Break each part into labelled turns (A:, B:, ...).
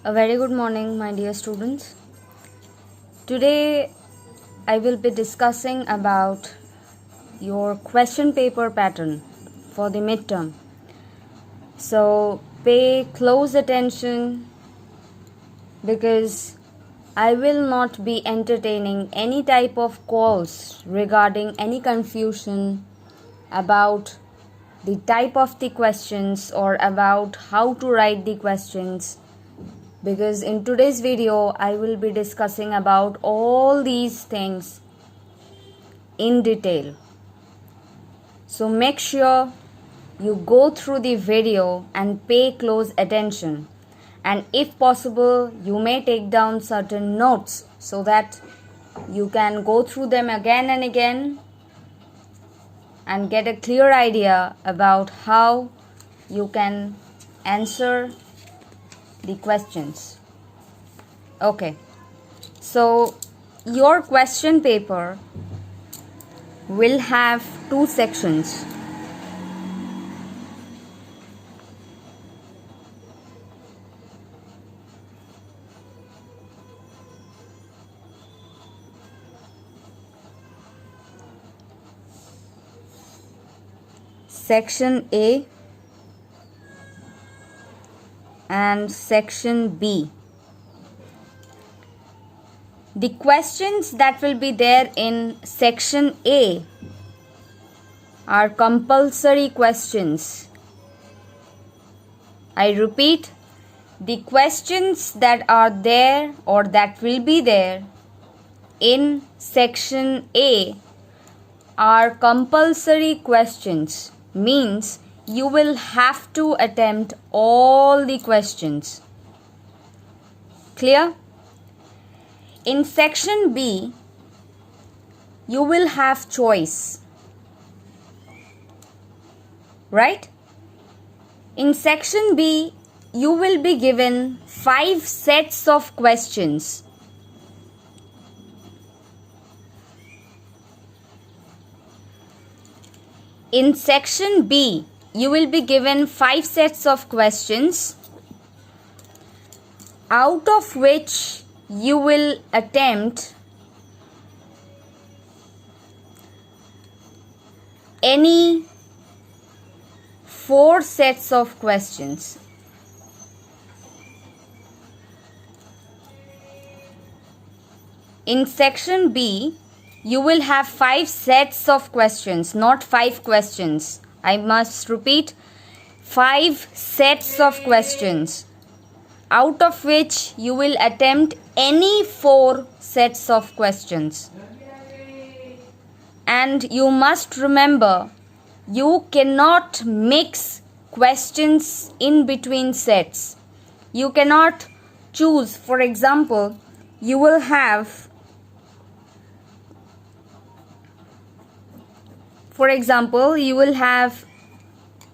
A: A very good morning, my dear students. Today I will be discussing about your question paper pattern for the midterm. So pay close attention because I will not be entertaining any type of calls regarding any confusion about the type of the questions or about how to write the questions, because in today's video I will be discussing about all these things in detail. So make sure you go through the video and pay close attention, and if possible you may take down certain notes so that you can go through them again and again and get a clear idea about how you can answer the questions. Okay, so your question paper will have two sections. Section A and Section B. The questions that will be there in Section A are compulsory questions. I repeat, the questions that are there or that will be there in Section A are compulsory questions, means you will have to attempt all the questions. Clear? In Section B, you will have choice, right? In Section B, you will be given 5 sets of questions. In Section B, you will be given 5 sets of questions, out of which you will attempt any 4 sets of questions. In Section B, you will have 5 sets of questions, not 5 questions. I must repeat, 5 sets of questions, out of which you will attempt any 4 sets of questions. And you must remember, you cannot mix questions in between sets. You cannot choose. For example, you will have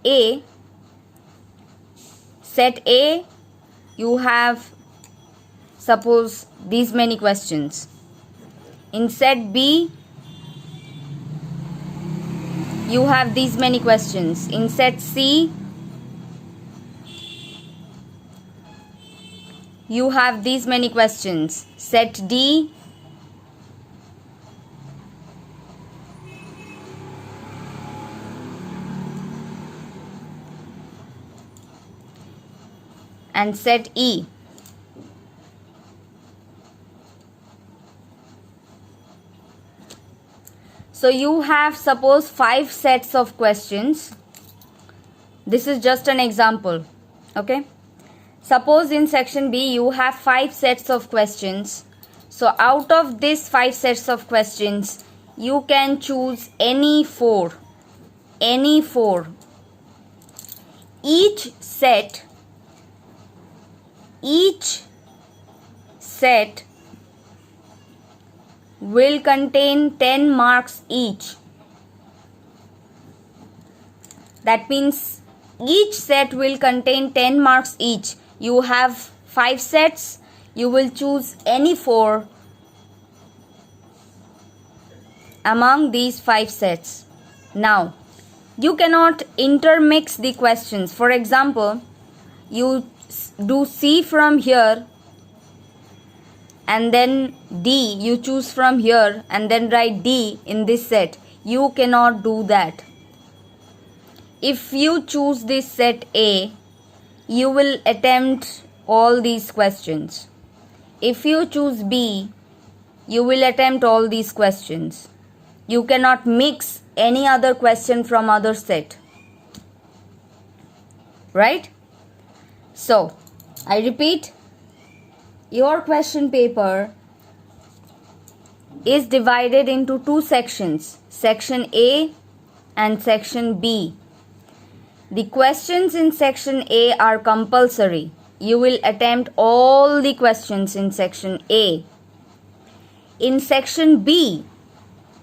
A: A, set A, you have suppose these many questions. In set B, you have these many questions. In set C, you have these many questions. Set D, and set E. So you have suppose 5 sets of questions. This is just an example. Okay. Suppose in Section B you have 5 sets of questions. So out of these 5 sets of questions, you can choose any 4. Any 4. Each set will contain 10 marks each. That means each set will contain 10 marks each. You have 5 sets, you will choose any 4 among these 5 sets. Now, you cannot intermix the questions. For example, you do C from here and then D, you choose from here and then write D in this set. You cannot do that. If you choose this set A, you will attempt all these questions. If you choose B, you will attempt all these questions. You cannot mix any other question from other set. Right? So, I repeat, your question paper is divided into two sections, section A and section B. The questions in section A are compulsory. You will attempt all the questions in section A. In section B,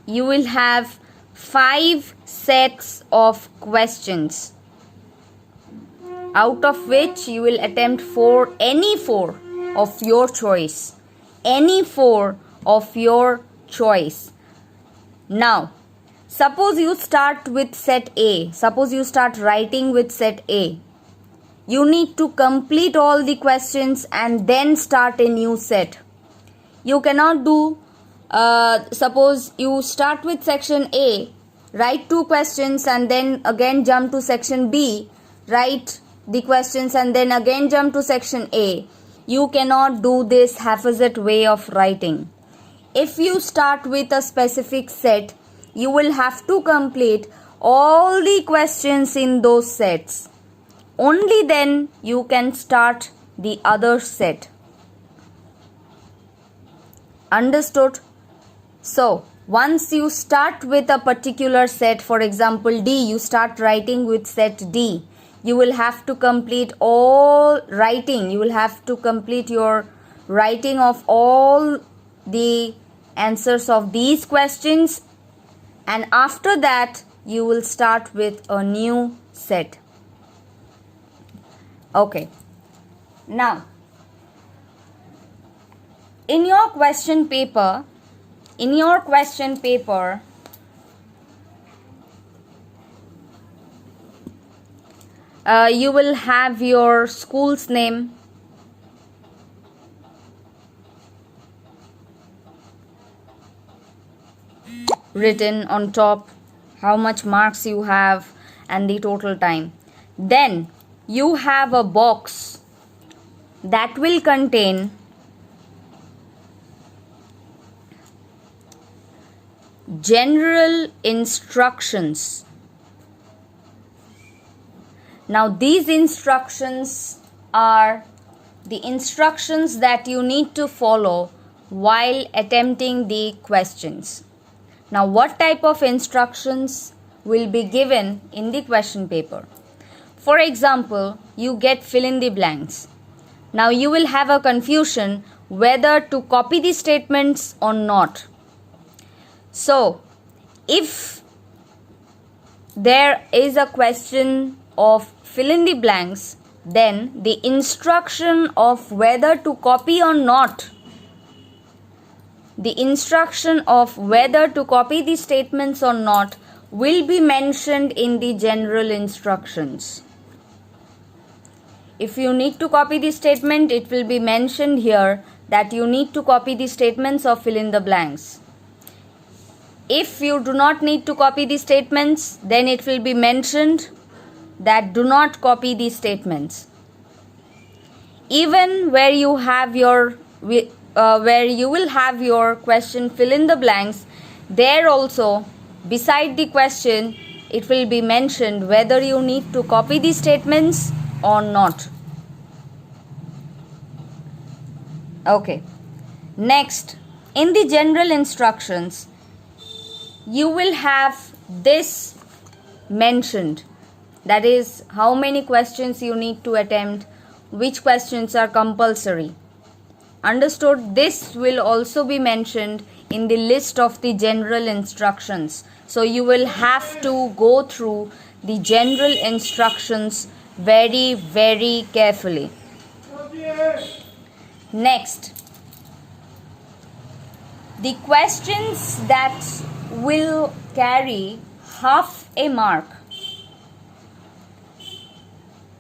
A: you will have 5 sets of questions, out of which you will attempt any four of your choice. Any four of your choice. Now, suppose you start with set A. Suppose you start writing with set A. You need to complete all the questions and then start a new set. You cannot do, suppose you start with section A, write 2 questions and then again jump to section B, write the questions and then again jump to section A. You cannot do this haphazard way of writing. If you start with a specific set, you will have to complete all the questions in those sets. Only then you can start the other set. Understood? So, once you start with a particular set, for example D, you start writing with set D. You will have to complete all writing. You will have to complete your writing of all the answers of these questions, and after that you will start with a new set. Okay. Now, in your question paper, you will have your school's name, written on top, how much marks you have and the total time. Then you have a box that will contain general instructions. Now these instructions are the instructions that you need to follow while attempting the questions. Now what type of instructions will be given in the question paper? For example, you get fill in the blanks. Now you will have a confusion whether to copy the statements or not. So, if there is a question of fill in the blanks, then the instruction of whether to copy or not, the instruction of whether to copy the statements or not will be mentioned in the general instructions. If you need to copy the statement, it will be mentioned here that you need to copy the statements or fill in the blanks. If you do not need to copy the statements, then it will be mentioned that do not copy the statements. Even where you have your where you will have your question fill in the blanks, there also beside the question it will be mentioned whether you need to copy the statements or not. Okay. Next, in the general instructions, you will have this mentioned, that is how many questions you need to attempt, which questions are compulsory. Understood? This will also be mentioned in the list of the general instructions. So you will have to go through the general instructions very, very carefully. Next, the questions that will carry half a mark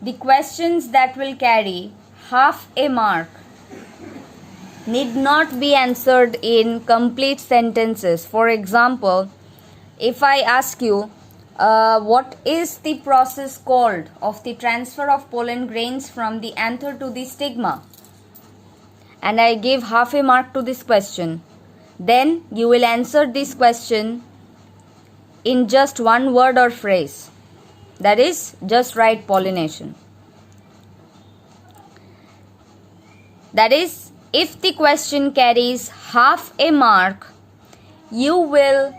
A: the questions that will carry half a mark need not be answered in complete sentences. For example, if I ask you, what is the process called of the transfer of pollen grains from the anther to the stigma? And I give half a mark to this question. Then you will answer this question in just one word or phrase. That is, just write pollination. That is, if the question carries half a mark, you will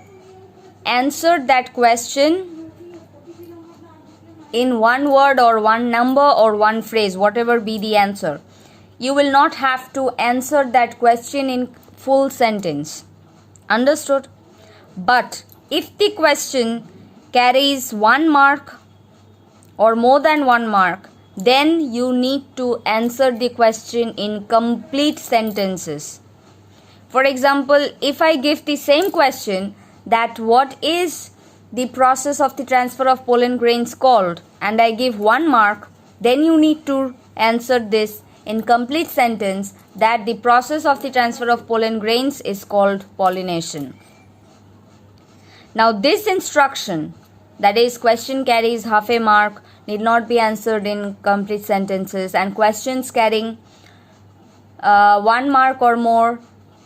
A: answer that question in one word or one number or one phrase, whatever be the answer. You will not have to answer that question in full sentence. Understood? But if the question carries 1 mark or more than 1 mark, then you need to answer the question in complete sentences. For example, if I give the same question, that what is the process of the transfer of pollen grains called, and I give 1 mark, then you need to answer this in complete sentence, that the process of the transfer of pollen grains is called pollination. Now this instruction, that is, question carries half a mark, need not be answered in complete sentences, and questions carrying 1 mark or more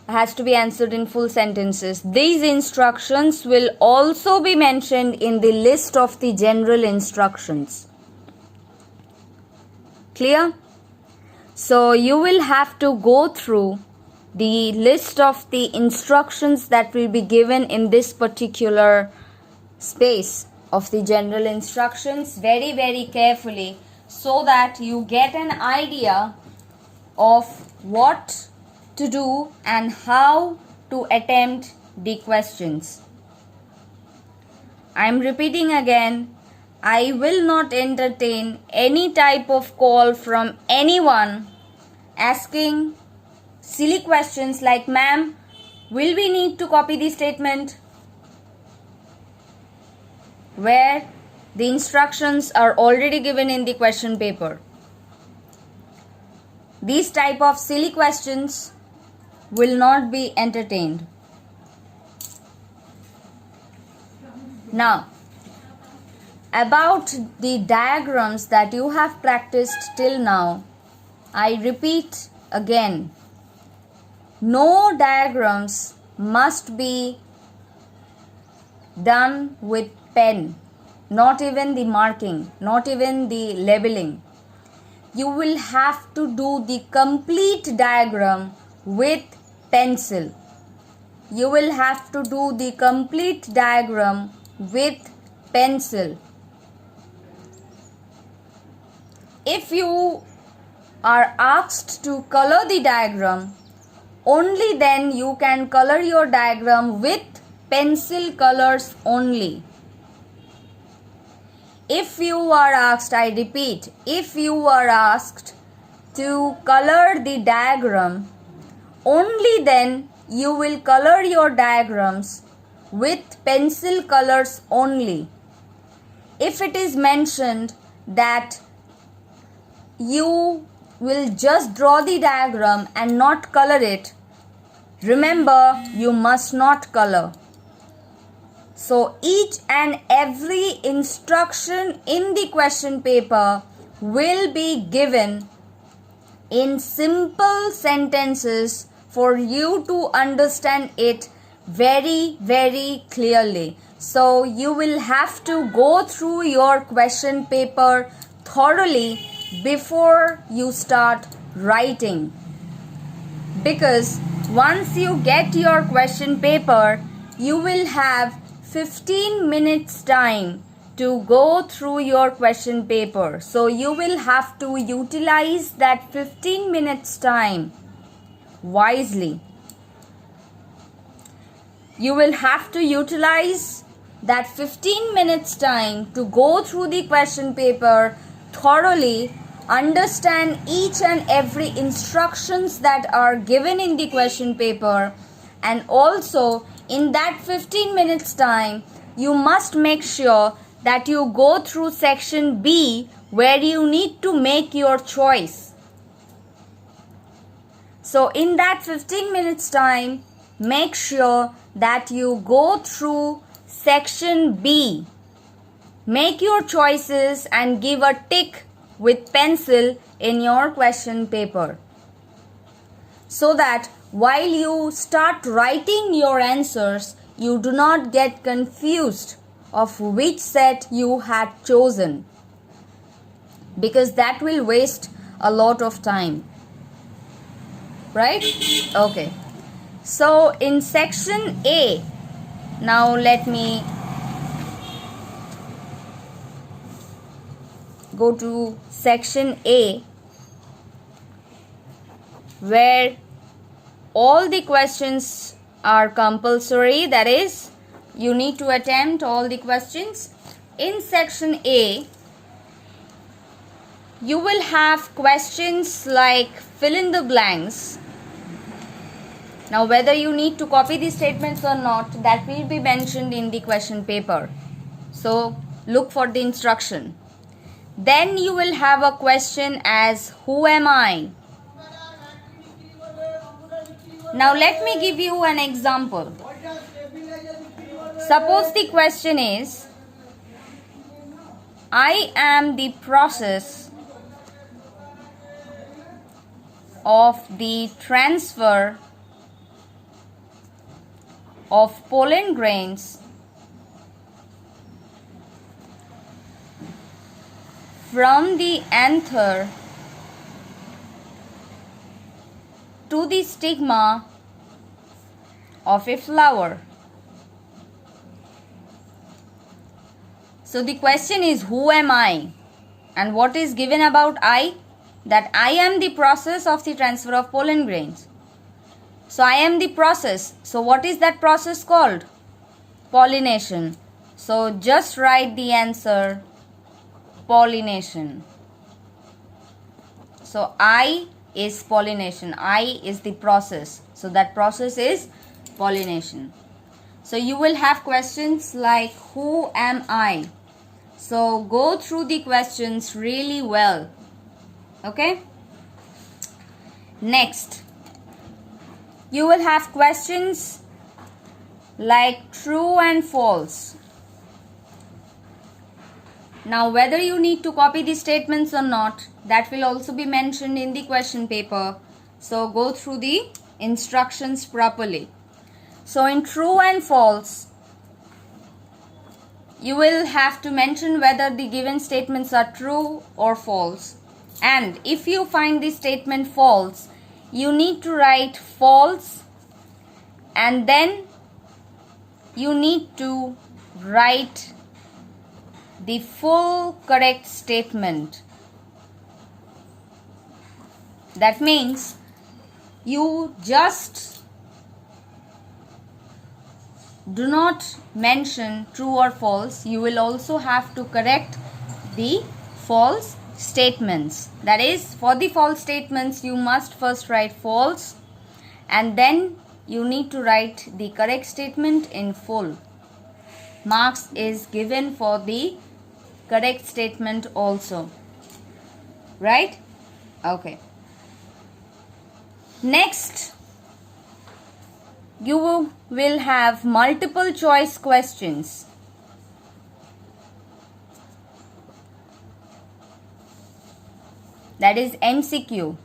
A: has to be answered in full sentences. These instructions will also be mentioned in the list of the general instructions. Clear? So you will have to go through the list of the instructions that will be given in this particular space of the general instructions very, very carefully, so that you get an idea of what to do and how to attempt the questions. I am repeating again, I will not entertain any type of call from anyone asking silly questions like, ma'am, will we need to copy the statement? Where the instructions are already given in the question paper. These type of silly questions will not be entertained. Now, about the diagrams that you have practiced till now, I repeat again, no diagrams must be done with pen, not even the marking, not even the labeling. You will have to do the complete diagram with pencil. You will have to do the complete diagram with pencil. If you are asked to color the diagram, only then you can color your diagram with pencil colors only. If you are asked, I repeat, if you are asked to color the diagram, only then you will color your diagrams with pencil colors only. If it is mentioned that you will just draw the diagram and not color it, remember, you must not color. So each and every instruction in the question paper will be given in simple sentences for you to understand it very, very clearly. So you will have to go through your question paper thoroughly before you start writing. Because once you get your question paper, you will have 15 minutes time to go through your question paper. So you will have to utilize that 15 minutes time wisely. You will have to utilize that 15 minutes time to go through the question paper thoroughly, understand each and every instructions that are given in the question paper, and also in that 15 minutes time you must make sure that you go through section B, where you need to make your choice. So in that 15 minutes time, make sure that you go through section B. Make your choices and give a tick with pencil in your question paper, so that while you start writing your answers, you do not get confused of which set you had chosen, because that will waste a lot of time, right? Okay, so in section A, now let me go to section A, where all the questions are compulsory, that is, you need to attempt all the questions. In section A, you will have questions like fill in the blanks. Now, whether you need to copy the statements or not, that will be mentioned in the question paper. So, look for the instruction. Then you will have a question as who am I? Now let me give you an example. Suppose the question is, I am the process of the transfer of pollen grains from the anther to the stigma of a flower. So the question is, who am I? And what is given about I? That I am the process of the transfer of pollen grains. So I am the process. So what is that process called? Pollination. So just write the answer, pollination. So I is pollination. I is the process. So that process is pollination. So you will have questions like who am I? So go through the questions really well. Okay? Next, you will have questions like true and false. Now, whether you need to copy the statements or not, that will also be mentioned in the question paper. So go through the instructions properly. So in true and false, you will have to mention whether the given statements are true or false. And if you find the statement false, you need to write false, and then you need to write the full correct statement. That means you just do not mention true or false. You will also have to correct the false statements. That is, for the false statements, you must first write false, and then you need to write the correct statement in full. Marks is given for the correct statement also. Right? Okay. Next, you will have multiple choice questions. That is MCQ.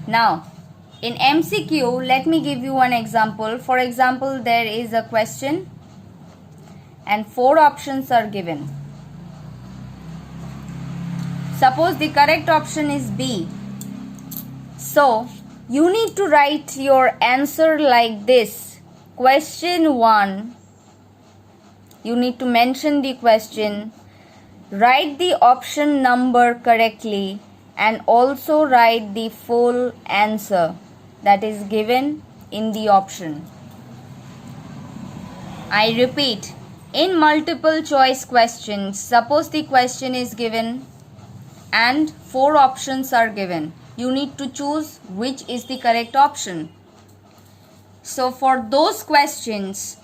A: Now, in MCQ, let me give you an example. For example, there is a question and 4 options are given. Suppose the correct option is B. So, you need to write your answer like this. Question 1. You need to mention the question, write the option number correctly, and also write the full answer that is given in the option. I repeat, in multiple choice questions, suppose the question is given and 4 options are given. You need to choose which is the correct option. So for those questions,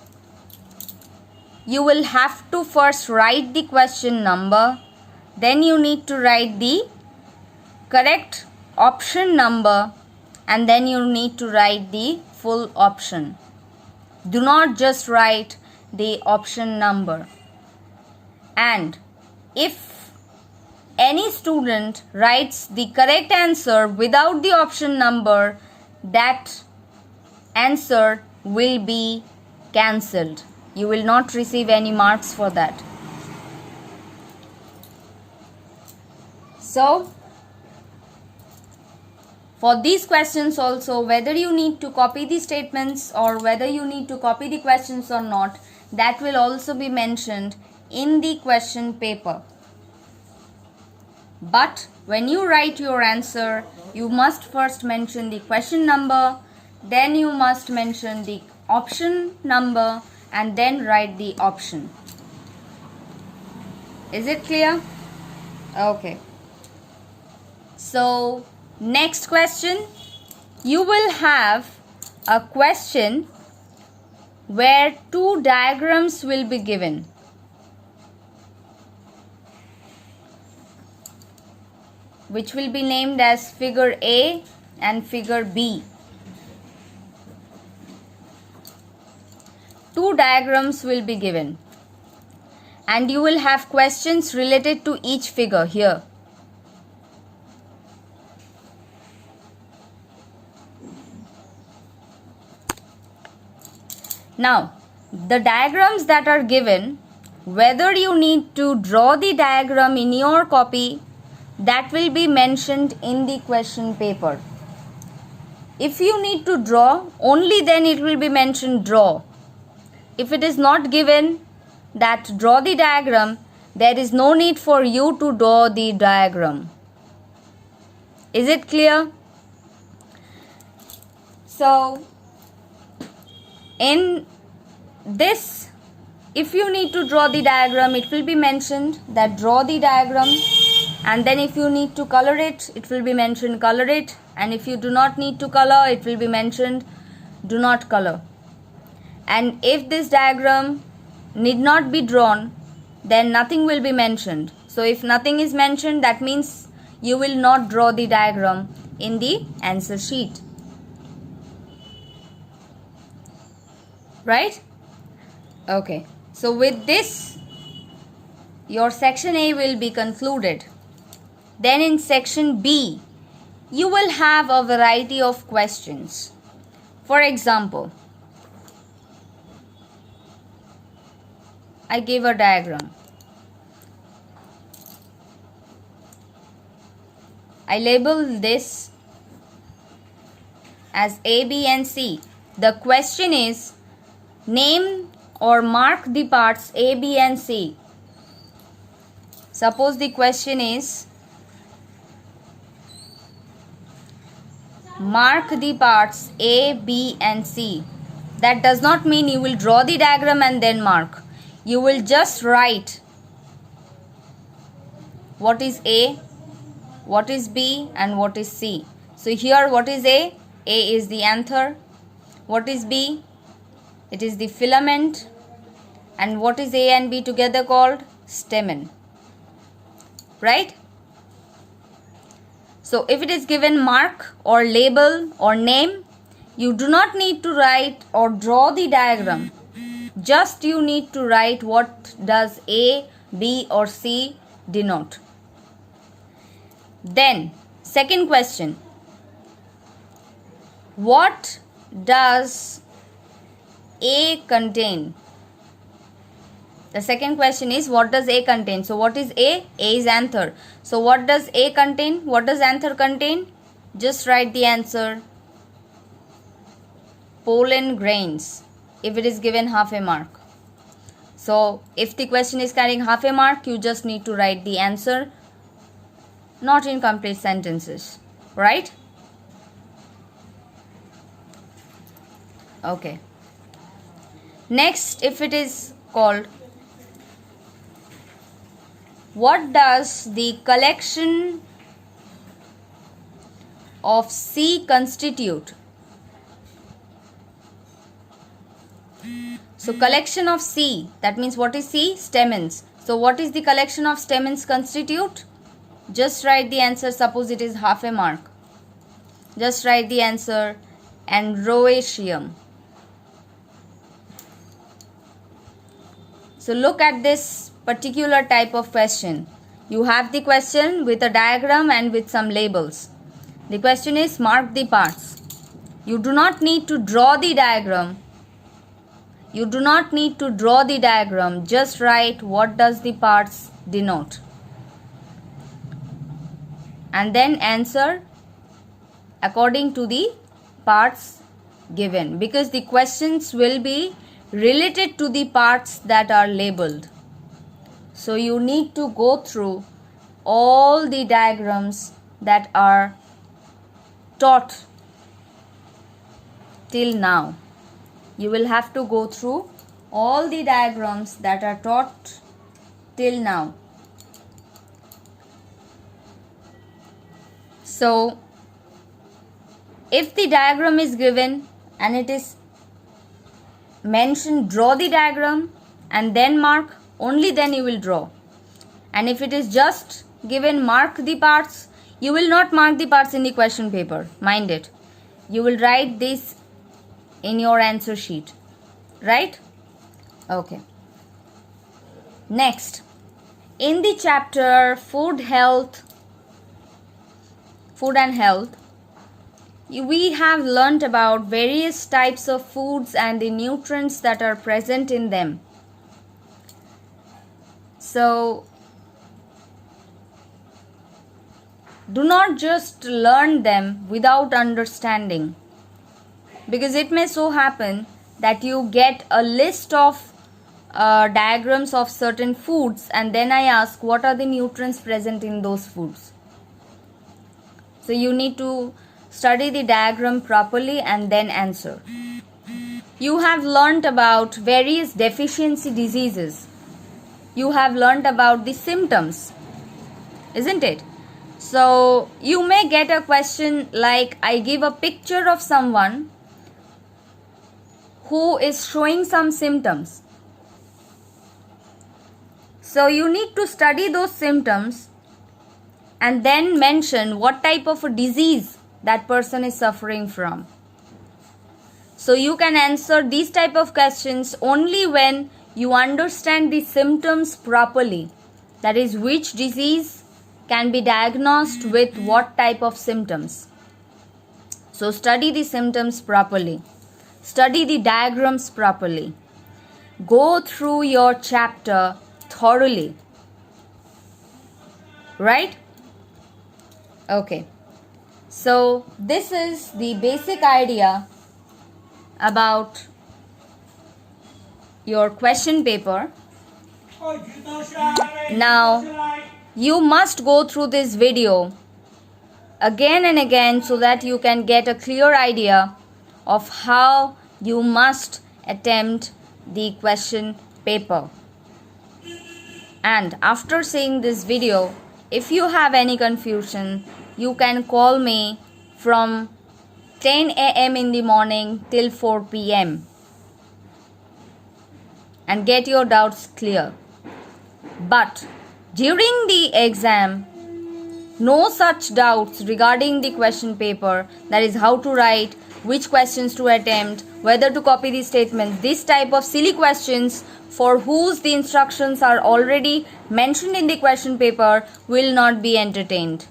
A: you will have to first write the question number, then you need to write the correct option number, and then you need to write the full option. Do not just write the option number. And if any student writes the correct answer without the option number, that answer will be cancelled. You will not receive any marks for that. So, for these questions also, whether you need to copy the statements or whether you need to copy the questions or not, that will also be mentioned in the question paper. But when you write your answer, you must first mention the question number, then you must mention the option number, and then write the option. Is it clear? Okay. So, next question, you will have a question where two diagrams will be given. Which will be named as figure A and figure B. Two diagrams will be given, and you will have questions related to each figure here. Now, the diagrams that are given, whether you need to draw the diagram in your copy, that will be mentioned in the question paper. If you need to draw, only then it will be mentioned draw. If it is not given that draw the diagram, there is no need for you to draw the diagram. Is it clear? So, in this, if you need to draw the diagram, it will be mentioned that draw the diagram, and then if you need to color it, it will be mentioned color it, and if you do not need to color, it will be mentioned do not color. And if this diagram need not be drawn, then nothing will be mentioned. So if nothing is mentioned, that means you will not draw the diagram in the answer sheet. Right? Okay. So with this, your section A will be concluded. Then in section B, you will have a variety of questions. For example, I gave a diagram. I label this as A, B and C. The question is, name or mark the parts A, B and C. Suppose the question is, mark the parts A, B and C. That does not mean you will draw the diagram and then mark. You will just write what is A, what is B and what is C. So here what is A? A is the anther. What is B? It is the filament. And what is A and B together called? Stamen. Right? So if it is given mark or label or name, you do not need to write or draw the diagram. Just you need to write what does A, B or C denote. Then, second question. What does A contain? The second question is, what does A contain? So what is A? A is anther. So what does A contain? What does anther contain? Just write the answer. Pollen grains. If it is given half a mark. So if the question is carrying half a mark, you just need to write the answer, not in complete sentences. Right? Okay. Next, if it is called, what does the collection of C constitute? So collection of C, that means what is C? Stamens. So what is the collection of stamens constitute? Just write the answer. Suppose it is half a mark. Just write the answer. Androecium. So look at this particular type of question. You have the question with a diagram and with some labels. The question is mark the parts. You do not need to draw the diagram. You do not need to draw the diagram. Just write what does the parts denote. And then answer according to the parts given, because the questions will be related to the parts that are labeled. So you need to go through all the diagrams that are taught till now. You will have to go through all the diagrams that are taught till now. So if the diagram is given and it is mentioned, draw the diagram and then mark, only then you will draw. And if it is just given mark the parts, you will not mark the parts in the question paper. Mind it. You will write this in your answer sheet. Right? Okay. Next, in the chapter Food and Health, we have learnt about various types of foods and the nutrients that are present in them. So do not just learn them without understanding, because it may so happen that you get a list of diagrams of certain foods and then I ask what are the nutrients present in those foods. So you need to study the diagram properly and then answer. You have learnt about various deficiency diseases. You have learnt about the symptoms, isn't it? So you may get a question like, I give a picture of someone who is showing some symptoms. So you need to study those symptoms and then mention what type of a disease that person is suffering from. So you can answer these type of questions only when you understand the symptoms properly. That is, which disease can be diagnosed with what type of symptoms. So study the symptoms properly. Study the diagrams properly. Go through your chapter thoroughly. Right? Okay. So this is the basic idea about your question paper. Now you must go through this video again and again so that you can get a clear idea of how you must attempt the question paper. And after seeing this video, if you have any confusion, you can call me from 10 a.m. in the morning till 4 p.m. and get your doubts clear. But during the exam, no such doubts regarding the question paper, that is how to write, which questions to attempt, whether to copy the statements. This type of silly questions for whose the instructions are already mentioned in the question paper will not be entertained.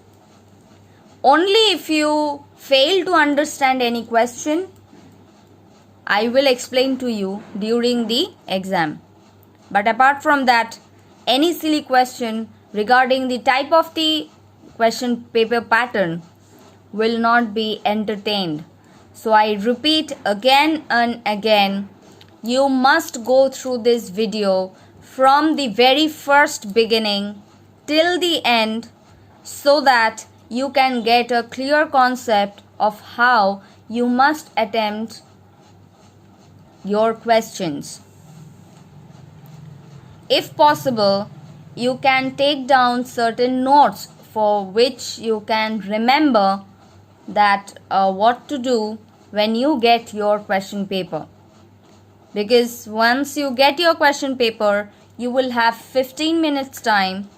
A: Only if you fail to understand any question, I will explain to you during the exam. But apart from that, any silly question regarding the type of the question paper pattern will not be entertained. So I repeat again and again, you must go through this video from the very first beginning till the end so that you can get a clear concept of how you must attempt your questions. If possible, you can take down certain notes for which you can remember that what to do when you get your question paper. Because once you get your question paper, you will have 15 minutes time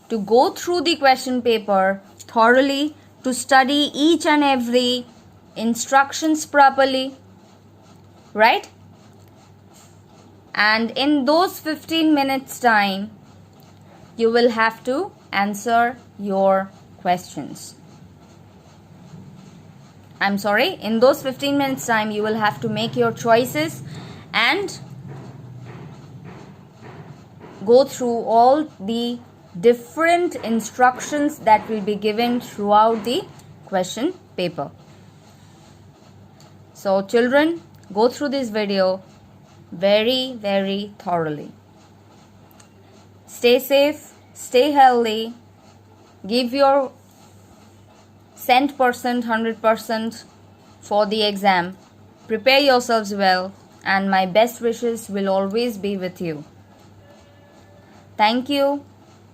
A: to go through the question paper thoroughly, to study each and every instructions properly, right? And in those 15 minutes time, you will have to answer your questions. In those 15 minutes time, you will have to make your choices and go through all the different instructions that will be given throughout the question paper. So children, go through this video very, very thoroughly. Stay safe, stay healthy, give your 100%, 100% for the exam. Prepare yourselves well, and my best wishes will always be with you. Thank you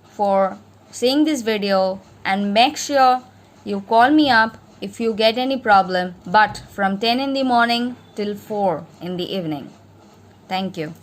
A: for seeing this video, and make sure you call me up if you get any problem, but from 10 in the morning till 4 in the evening. Thank you.